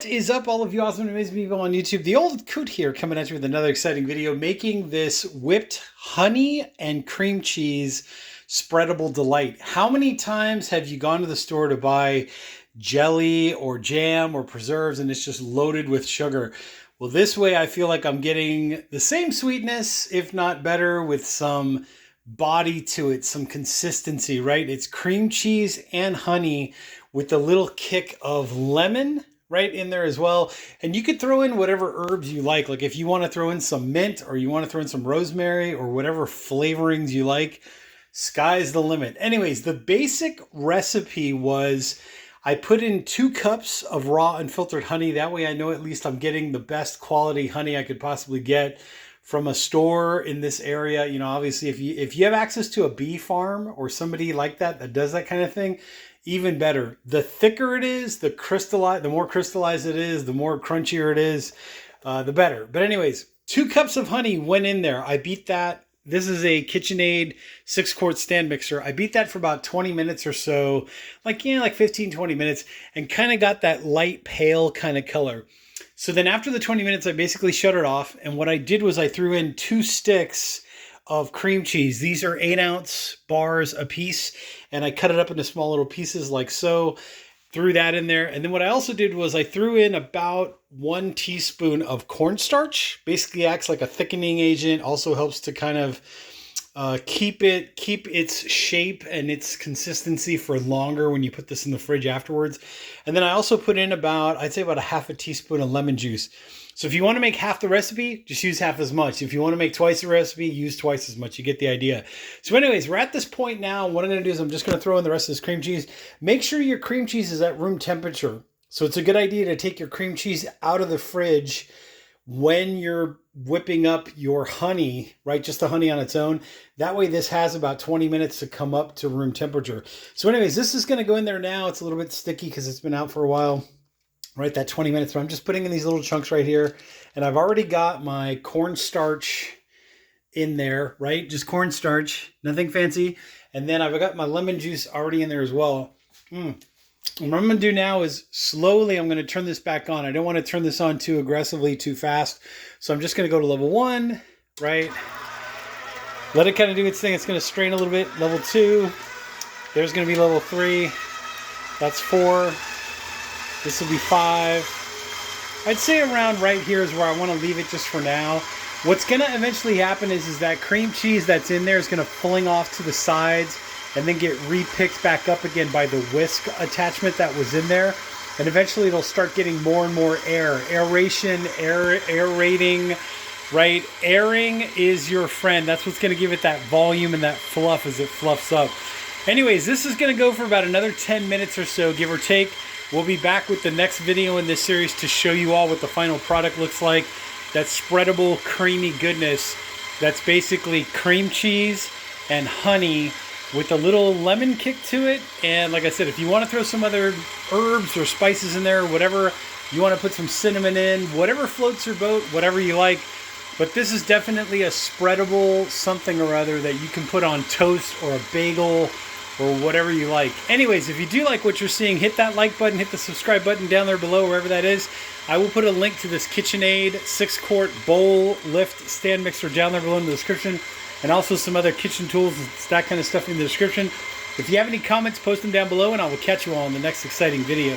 What is up, all of you awesome and amazing people on YouTube? The old coot here, coming at you with another exciting video, making this whipped honey and cream cheese spreadable delight. How many times have you gone to the store to buy jelly or jam or preserves and it's just loaded with sugar? Well, this way I feel like I'm getting the same sweetness, if not better, with some body to it, some consistency, right? It's cream cheese and honey with a little kick of lemon right in there as well. And you could throw in whatever herbs you like. Like if you want to throw in some mint or you want to throw in some rosemary or whatever flavorings you like, sky's the limit. Anyways, the basic recipe was I put in 2 cups of raw unfiltered honey. That way I know at least I'm getting the best quality honey I could possibly get from a store in this area. You know, obviously if you have access to a bee farm or somebody like that does that kind of thing, even better. The thicker it is, the more crystallized it is, the more crunchier it is, the better. But anyways, 2 cups of honey went in there. I beat that. This is a Kitchenaid 6-quart stand mixer. I beat that for about 20 minutes or so, like 15, 20 minutes, and kind of got that light pale kind of color. So then after the 20 minutes, I basically shut it off. And what I did was I threw in 2 sticks of cream cheese. These are 8-ounce bars a piece, and I cut it up into small little pieces like so. Threw that in there. And then what I also did was I threw in about 1 teaspoon of cornstarch. Basically acts like a thickening agent, also helps to kind of keep its shape and its consistency for longer when you put this in the fridge afterwards. And then I also put in I'd say about a half a teaspoon of lemon juice. So if you want to make half the recipe, just use half as much. If you want to make twice the recipe, use twice as much. You get the idea. So anyways, we're at this point now. What I'm going to do is I'm just going to throw in the rest of this cream cheese. Make sure your cream cheese is at room temperature. So it's a good idea to take your cream cheese out of the fridge when you're whipping up your honey, right? Just the honey on its own. That way this has about 20 minutes to come up to room temperature. So anyways, this is going to go in there now. It's a little bit sticky because it's been out for a while. Right, that 20 minutes. So I'm just putting in these little chunks right here. And I've already got my cornstarch in there, right? Just cornstarch, nothing fancy. And then I've got my lemon juice already in there as well. And what I'm going to do now is slowly, I'm going to turn this back on. I don't want to turn this on too aggressively, too fast. So I'm just going to go to level 1, right? Let it kind of do its thing. It's going to strain a little bit. Level 2. There's going to be level 3. That's 4. This will be 5. I'd say around right here is where I want to leave it just for now. What's going to eventually happen is that cream cheese that's in there is going to fling off to the sides and then get re-picked back up again by the whisk attachment that was in there. And eventually it'll start getting more and more air. Aeration, aerating, right? Airing is your friend. That's what's going to give it that volume and that fluff as it fluffs up. Anyways, this is going to go for about another 10 minutes or so, give or take. We'll be back with the next video in this series to show you all what the final product looks like. That spreadable, creamy goodness. That's basically cream cheese and honey with a little lemon kick to it. And like I said, if you want to throw some other herbs or spices in there, whatever, you want to put some cinnamon in, whatever floats your boat, whatever you like. But this is definitely a spreadable something or other that you can put on toast or a bagel or whatever you like. Anyways, if you do like what you're seeing, hit that like button, hit the subscribe button down there below, wherever that is. I will put a link to this Kitchenaid 6-quart bowl lift stand mixer down there below in the description, and also some other kitchen tools and that kind of stuff in the description. If you have any comments, post them down below, and I will catch you all in the next exciting video.